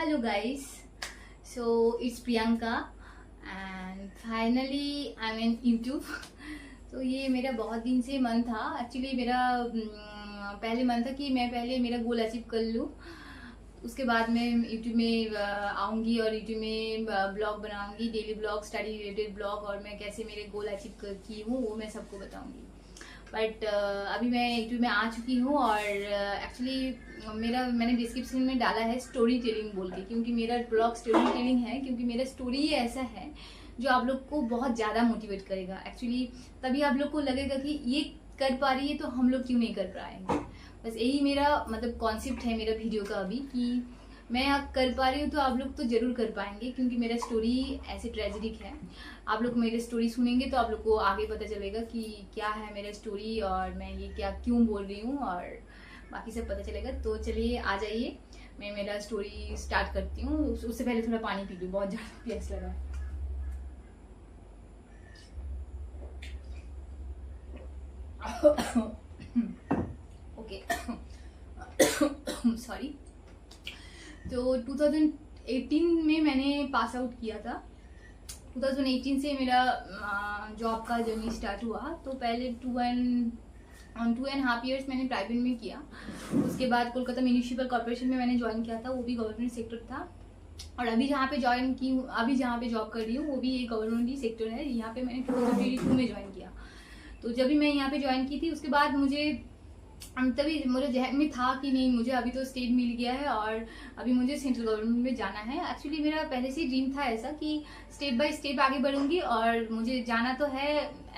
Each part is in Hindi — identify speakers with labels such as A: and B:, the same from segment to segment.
A: Hello guys, so it's Priyanka and finally I'm in YouTube. तो ये मेरा बहुत दिन से मन था एक्चुअली मेरा पहले मन था कि मैं पहले मेरा गोल अचीव कर लूँ, उसके बाद मैं यूट्यूब में आऊँगी और यूट्यूब में ब्लॉग बनाऊँगी, daily blog, study related blog, और मैं कैसे मेरे गोल अचीव की हूँ वो मैं सबको बताऊँगी। बट अभी मैं यूट्यूब में आ चुकी हूँ और एक्चुअली मैंने डिस्क्रिप्शन में डाला है स्टोरी टेलिंग बोल के, क्योंकि मेरा ब्लॉग स्टोरी टेलिंग है, क्योंकि मेरा स्टोरी ही ऐसा है जो आप लोग को बहुत ज़्यादा मोटिवेट करेगा। एक्चुअली तभी आप लोग को लगेगा कि ये कर पा रही है तो हम लोग क्यों नहीं कर पाएंगे। बस यही मेरा मतलब कॉन्सेप्ट है मेरा वीडियो का अभी, कि मैं अब कर पा रही हूँ तो आप लोग तो जरूर कर पाएंगे, क्योंकि मेरा स्टोरी ऐसे ट्रेजिक है। आप लोग मेरे स्टोरी सुनेंगे तो आप लोग को आगे पता चलेगा कि क्या है मेरा स्टोरी और मैं ये क्या क्यों बोल रही हूँ और बाकी सब पता चलेगा। तो चलिए आ जाइए, मैं मेरा स्टोरी स्टार्ट करती हूँ। उससे पहले थोड़ा पानी पी लूँ, बहुत ज़्यादा प्यास लगा। Okay sorry. तो 2018 में मैंने पास आउट किया था। 2018 से मेरा जॉब का जर्नी स्टार्ट हुआ। तो पहले 2.5 ईयर्स मैंने प्राइवेट में किया। उसके बाद कोलकाता म्यूनिसिपल कॉर्पोरेशन में मैंने ज्वाइन किया था, वो भी गवर्नमेंट सेक्टर था। और अभी जहाँ पे जॉब कर रही हूँ वो भी एक गवर्नमेंट ही सेक्टर है। यहाँ पे मैंने 2022 में ज्वाइन किया। तो जब भी मैं यहाँ पे ज्वाइन की थी उसके बाद तभी मेरे जहन में था कि नहीं, मुझे अभी तो स्टेट मिल गया है और अभी मुझे सेंट्रल गवर्नमेंट में जाना है। एक्चुअली मेरा पहले से ड्रीम था ऐसा कि स्टेप बाय स्टेप आगे बढ़ूंगी और मुझे जाना तो है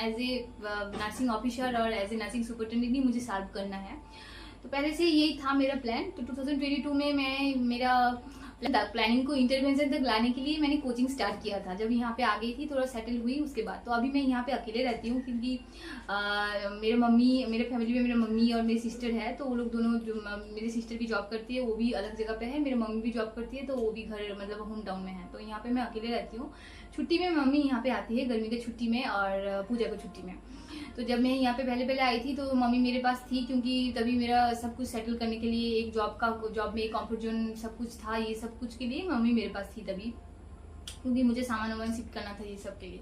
A: एज ए नर्सिंग ऑफिसर और एज ए नर्सिंग सुपरिटेंडेंट ही मुझे सर्व करना है। तो पहले से यही था मेरा प्लान। तो 2022 में मैं मेरा प्लानिंग को इंटरवेंशन तक लाने के लिए मैंने कोचिंग स्टार्ट किया था। जब यहाँ पे आ गई थी, थोड़ा सेटल हुई उसके बाद, तो अभी मैं यहाँ पे अकेले रहती हूँ, क्योंकि मेरे फैमिली में मेरे मम्मी और मेरी सिस्टर है। तो वो लोग दोनों, जो मेरी सिस्टर भी जॉब करती है वो भी अलग जगह पे है, मेरी मम्मी भी जॉब करती है तो वो भी घर मतलब होम टाउन में है। तो यहाँ पे मैं अकेले रहती हूँ। छुट्टी में मम्मी यहाँ पे आती है, गर्मी की छुट्टी में और पूजा की छुट्टी में। तो जब मैं यहाँ पे पहले आई थी तो मम्मी मेरे पास थी, क्योंकि तभी मेरा सब कुछ सेटल करने के लिए एक जॉब में एक कंफर्ट जोन सब कुछ था। ये सब कुछ के लिए मम्मी मेरे पास थी तभी, क्योंकि मुझे सामान वामान शिफ्ट करना था ये सब के लिए।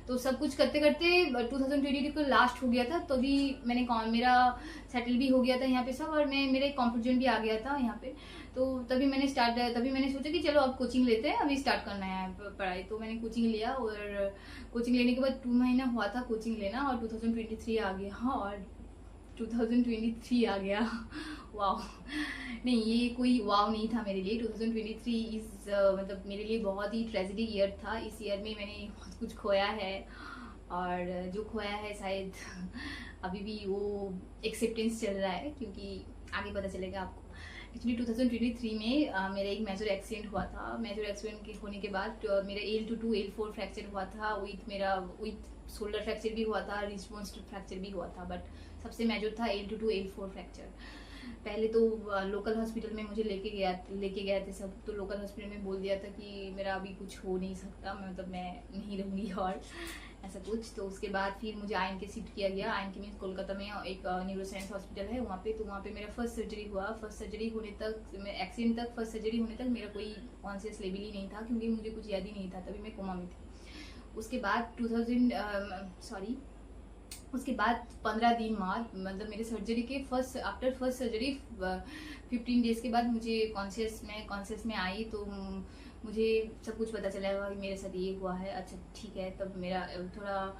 A: तो सब कुछ करते करते 2022 को लास्ट हो गया था। तभी मेरा सेटल भी हो गया था यहाँ पे सब, और मेरा एक कंफर्ट जोन भी आ गया था यहाँ पे। तो तभी मैंने सोचा कि चलो अब कोचिंग लेते हैं, अभी स्टार्ट करना है पढ़ाई। तो मैंने कोचिंग लिया और कोचिंग लेने के बाद 2 महीना हुआ था कोचिंग लेना, और 2023 आ गया और 2023 आ गया। वाह, नहीं ये कोई वाव नहीं था मेरे लिए। 2023 मतलब मेरे लिए बहुत ही ट्रेजिडी ईयर था। इस ईयर में मैंने बहुत कुछ खोया है, और जो खोया है शायद अभी भी वो एक्सेप्टेंस चल रहा है, क्योंकि आगे पता चलेगा आपको। एक्चुअली 2023 में मेरा एक मेजर एक्सीडेंट हुआ था। मेजर एक्सीडेंट के होने के बाद मेरा L2 L4 फ्रैक्चर हुआ था, विथ शोल्डर फ्रैक्चर भी हुआ था, रिस्ट बोन फ्रैक्चर भी हुआ था, बट सबसे मेजर था L2 L4 फ्रैक्चर। पहले तो लोकल हॉस्पिटल में मुझे लेके गए थे सब। तो लोकल हॉस्पिटल में बोल दिया था कि मेरा अभी कुछ हो नहीं सकता, मतलब मैं नहीं रहूँगी और ऐसा कुछ। तो उसके बाद फिर मुझे आईएन के शिफ्ट किया गया। आईएन के मीन्स कोलकाता में एक न्यूरोसाइंस हॉस्पिटल है वहाँ पे। तो वहाँ पे मेरा फर्स्ट सर्जरी हुआ। फर्स्ट सर्जरी होने तक, एक्सीडेंट तक, फर्स्ट सर्जरी होने तक मेरा कोई कॉन्शियस लेवल ही नहीं था, क्योंकि मुझे कुछ याद ही नहीं था, तभी मैं कोमा में थी। उसके बाद उसके बाद 15 दिन बाद, मतलब मेरे सर्जरी के आफ्टर फर्स्ट सर्जरी 15 डेज के बाद मुझे कॉन्शियस में आई। तो मुझे सब कुछ पता चला कि मेरे साथ ये हुआ है। अच्छा ठीक है, तब मेरा थोड़ा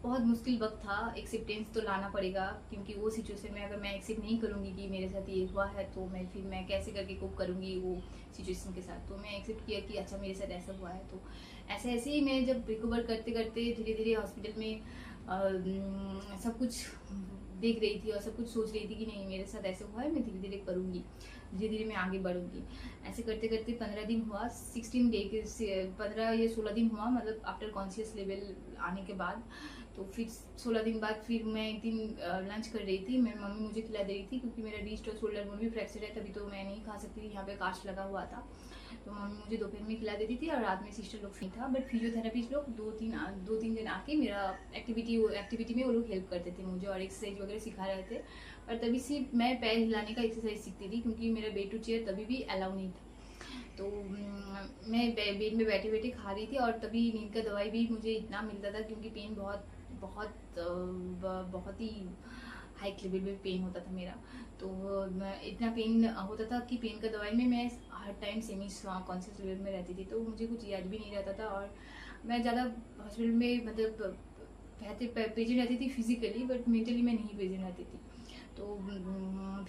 A: बहुत मुश्किल वक्त था। एक्सेप्टेंस तो लाना पड़ेगा, क्योंकि वो सिचुएशन में अगर मैं एक्सेप्ट नहीं करूँगी कि मेरे साथ ये हुआ है तो मैं कैसे करके कोप करूँगी वो सिचुएशन के साथ। तो मैं एक्सेप्ट किया कि अच्छा मेरे साथ ऐसा हुआ है। तो ऐसे ही मैं जब रिकवर करते करते धीरे धीरे हॉस्पिटल में सब कुछ देख रही थी और सब कुछ सोच रही थी कि नहीं मेरे साथ ऐसा हुआ है, मैं धीरे धीरे करूँगी, धीरे धीरे मैं आगे बढ़ूंगी। ऐसे करते करते 15 दिन हुआ, 15 या 16 दिन हुआ, मतलब आफ्टर कॉन्शियस लेवल आने के बाद। तो फिर 16 दिन बाद फिर मैं एक दिन लंच कर रही थी, मेरी मम्मी मुझे खिला दे रही थी, क्योंकि मेरा रिस्ट और शोल्डर बोन भी फ्रैक्चर है, तभी तो मैं नहीं खा सकती थी, यहाँ पे कास्ट लगा हुआ था। तो मम्मी मुझे दोपहर में खिला देती थी और रात में सिस्टर लोग फ्री था। बट फिजियोथेरेपिस्ट लोग दो तीन दिन आके मेरा एक्टिविटी में वो लोग हेल्प करते थे मुझे और एक्सरसाइज वगैरह सिखा रहे थे। और तभी से मैं पैर हिलाने का एक्सरसाइज सीखती थी, क्योंकि मेरा बेड टू चेयर तभी भी अलाउ नहीं था। तो मैं बेड में बैठे बैठे खा रही थी और तभी नींद का दवाई भी मुझे इतना मिलता था क्योंकि पेन बहुत बहुत बहुत ही हाई लेवल पे पेन होता था मेरा। तो इतना पेन होता था कि पेन का दवाई में मैं हर टाइम सेमी कॉन्शियस लेवल में रहती थी, तो मुझे कुछ याद भी नहीं रहता था। और मैं ज़्यादा हॉस्पिटल में मतलब प्रेजेंट रहती थी फिजिकली, बट मेंटली मैं नहीं प्रेजेंट रहती थी। तो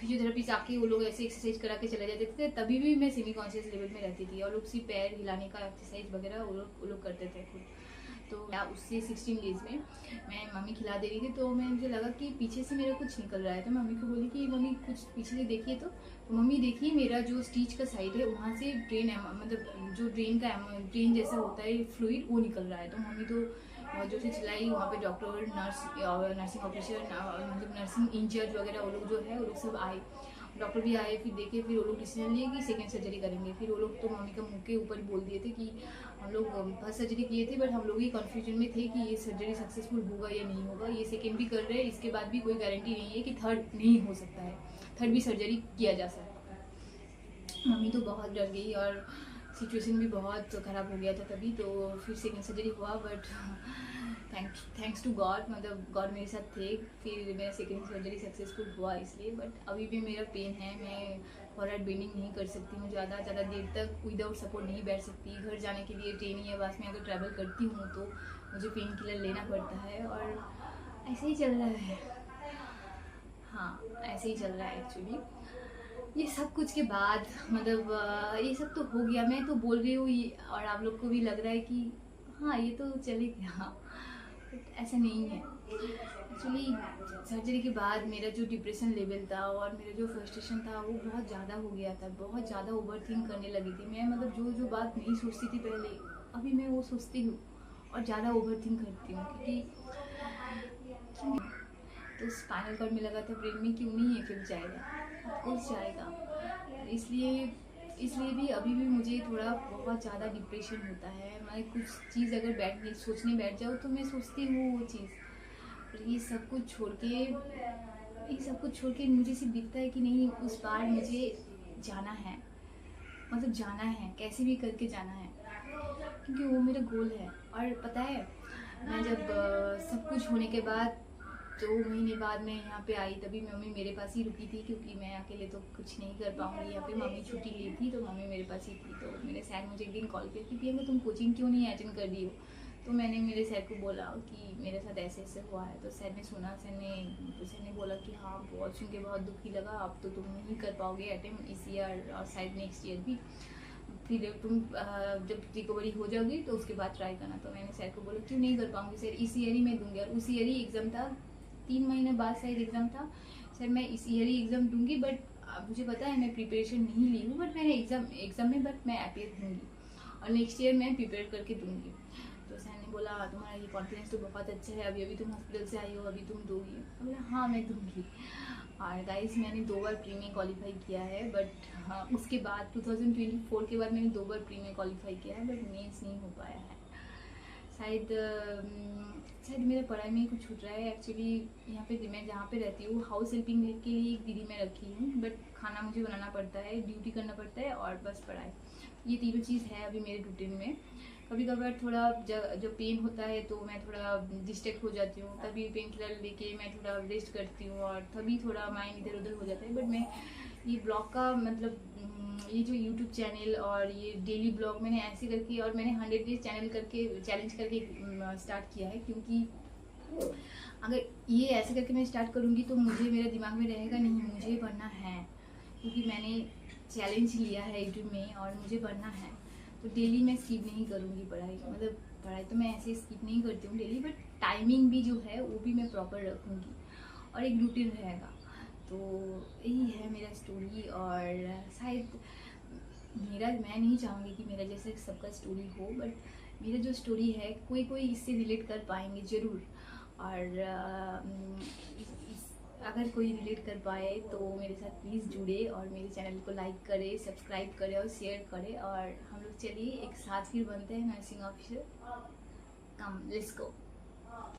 A: फिजियोथेरेपी आके वो लोग ऐसे एक्सरसाइज करा के चले जाते थे, तभी भी मैं सेमी कॉन्शियस लेवल में रहती थी। और लोग सिर्फ पैर हिलाने का एक्सरसाइज वगैरह वो लोग करते थे खुद। तो उससे 16 डेज में मैं मम्मी खिला दे रही थी, तो मुझे लगा कि पीछे से मेरा कुछ निकल रहा है। तो मम्मी को बोली कि मम्मी कुछ पीछे से देखिए। तो मम्मी देखिए मेरा जो स्टिच का साइड है वहाँ से मतलब जो ड्रेन जैसा होता है फ्लूइड वो निकल रहा है। तो मम्मी तो बहुत जोर से चिल्लाई। वहाँ पे डॉक्टर, नर्सिंग ऑफिसर, मतलब नर्सिंग इंचार्ज वगैरह वो लोग जो है वो लोग सब आए, डॉक्टर भी आए। फिर देखे, फिर वो लोग डिसीजन लिए कि सेकेंड सर्जरी करेंगे। फिर वो लोग तो मम्मी का मुंह के ऊपर ही बोल दिए थे कि हम लोग फर्स्ट सर्जरी किए थे, बट हम लोग ही कन्फ्यूजन में थे कि ये सर्जरी सक्सेसफुल होगा या नहीं होगा। ये सेकेंड भी कर रहे हैं, इसके बाद भी कोई गारंटी नहीं है कि थर्ड नहीं हो सकता है, थर्ड भी सर्जरी किया जा सकता है। मम्मी तो बहुत डर गई और सिचुएशन भी बहुत ख़राब हो गया था तभी। तो फिर सेकेंड सर्जरी हुआ, बट थैंक्स टू गॉड, मतलब गॉड मेरे साथ थे। फिर मेरा सेकेंड सर्जरी सक्सेसफुल हुआ इसलिए। बट अभी भी मेरा पेन है, मैं फॉरवर्ड बेंडिंग नहीं कर सकती हूँ, ज़्यादा देर तक विदाउट सपोर्ट नहीं बैठ सकती। घर जाने के लिए ट्रेन या बस में अगर ट्रैवल करती हूँ तो मुझे पेन किलर लेना पड़ता है। और ऐसे ही चल रहा है, हाँ ऐसे ही चल रहा है एक्चुअली। ये सब कुछ के बाद मतलब ये सब तो हो गया, मैं तो बोल रही हूँ और आप लोग को भी लग रहा है कि हाँ ये तो चले गया, बट ऐसा नहीं है। एक्चुअली सर्जरी के बाद मेरा जो डिप्रेशन लेवल था और मेरा जो फ्रस्ट्रेशन था वो बहुत ज़्यादा हो गया था, बहुत ज़्यादा ओवर थिंक करने लगी थी मैं। मतलब जो बात नहीं सोचती थी पहले, अभी मैं वो सोचती हूँ और ज़्यादा ओवर थिंक करती हूँ। क्योंकि तो स्पाइनल कॉर्ड में लगा था ब्रेन में, क्यों नहीं इफेक्ट जाएगा, ऑफकोर्स जाएगा। इसलिए भी अभी भी मुझे थोड़ा बहुत ज़्यादा डिप्रेशन होता है। मैं कुछ चीज़ अगर सोचने बैठ जाऊँ तो मैं सोचती हूँ वो चीज़। और ये सब कुछ छोड़ के मुझे सिर्फ दिखता है कि नहीं, उस बार मुझे जाना है, मतलब जाना है, कैसे भी करके जाना है, क्योंकि वो मेरा गोल है। और पता है मैं जब सब कुछ होने के बाद 2 महीने बाद मैं यहाँ पे आई, तभी मम्मी मेरे पास ही रुकी थी, क्योंकि मैं अकेले तो कुछ नहीं कर पाऊँगी। यहाँ पे मम्मी छुट्टी ली थी तो मम्मी मेरे पास ही थी। तो मेरे सर मुझे एक दिन कॉल किया कि प्रियंका तुम कोचिंग क्यों नहीं अटेंड कर रही हो। तो मैंने मेरे सर को बोला कि मेरे साथ ऐसे ऐसे हुआ है। तो सर ने सुना, सर ने बोला कि हाँ बहुत सुन के बहुत दुखी लगा, अब तो तुम नहीं कर पाओगे अटेंड इस ईयर और शायद नेक्स्ट ईयर भी। फिर तुम जब रिकवरी हो जाओगी तो उसके बाद ट्राई करना। तो मैंने सर को बोला क्यों नहीं कर पाऊंगी सर, इस ईयर ही मैं दूंगी। और उस ईयर ही एग्ज़ाम था, 3 महीने बाद शायद एग्ज़ाम था। सर मैं इस ईयर ही एग्ज़ाम दूंगी, बट मुझे पता है मैं प्रिपरेशन नहीं ली हूँ, बट मैंने एग्ज़ाम में बट मैं अपेयर दूँगी और नेक्स्ट ईयर मैं प्रिपेयर करके दूँगी। तो सर ने बोला तुम्हारा ये कॉन्फिडेंस तो बहुत अच्छा है, अभी तुम हॉस्पिटल से आई हो, अभी तुम दोगी। तो बोला हाँ मैं दूँगी। और गाइस मैंने 2 बार प्री में क्वालिफाई किया है, बट हाँ उसके बाद 2024 के बाद मैंने 2 बार प्री में क्वालिफाई किया है, बट मेंस नहीं हो पाया है। शायद मेरा पढ़ाई में ही कुछ छूट रहा है। एक्चुअली यहाँ पे मैं जहाँ पे रहती हूँ हाउस हेल्पिंग के लिए एक दीदी मैं रखी हूँ, बट खाना मुझे बनाना पड़ता है, ड्यूटी करना पड़ता है और बस पढ़ाई, ये तीनों चीज़ है अभी मेरे रूटीन में। कभी कभार थोड़ा जब पेन होता है तो मैं थोड़ा डिस्ट्रैक्ट हो जाती हूँ, तभी पेन किलर लेके मैं थोड़ा रेस्ट करती हूँ और तभी थोड़ा माइंड इधर उधर हो जाता है। बट मैं ये ब्लॉग का मतलब ये जो यूट्यूब चैनल और ये डेली ब्लॉग मैंने ऐसे करके, और मैंने 100 डेज चैलेंज करके स्टार्ट किया है, क्योंकि अगर ये ऐसे करके मैं स्टार्ट करूँगी तो मुझे मेरे दिमाग में रहेगा नहीं मुझे पढ़ना है, क्योंकि मैंने चैलेंज लिया है यूट्यूब में और मुझे पढ़ना है। तो डेली मैं स्किप नहीं करूँगी पढ़ाई, मतलब पढ़ाई तो मैं ऐसे स्किप नहीं करती हूँ डेली, बट टाइमिंग भी जो है वो भी मैं प्रॉपर रखूँगी और एक रूटीन रहेगा। तो यही है मेरा स्टोरी। और शायद मैं नहीं चाहूँगी कि मेरा जैसे सबका स्टोरी हो, बट मेरा जो स्टोरी है कोई इससे रिलेट कर पाएंगे ज़रूर। और अगर कोई रिलेट कर पाए तो मेरे साथ प्लीज़ जुड़े और मेरे चैनल को लाइक करे, सब्सक्राइब करे और शेयर करे। और हम लोग चलिए एक साथ फिर बनते हैं nursing officer. Come let's go.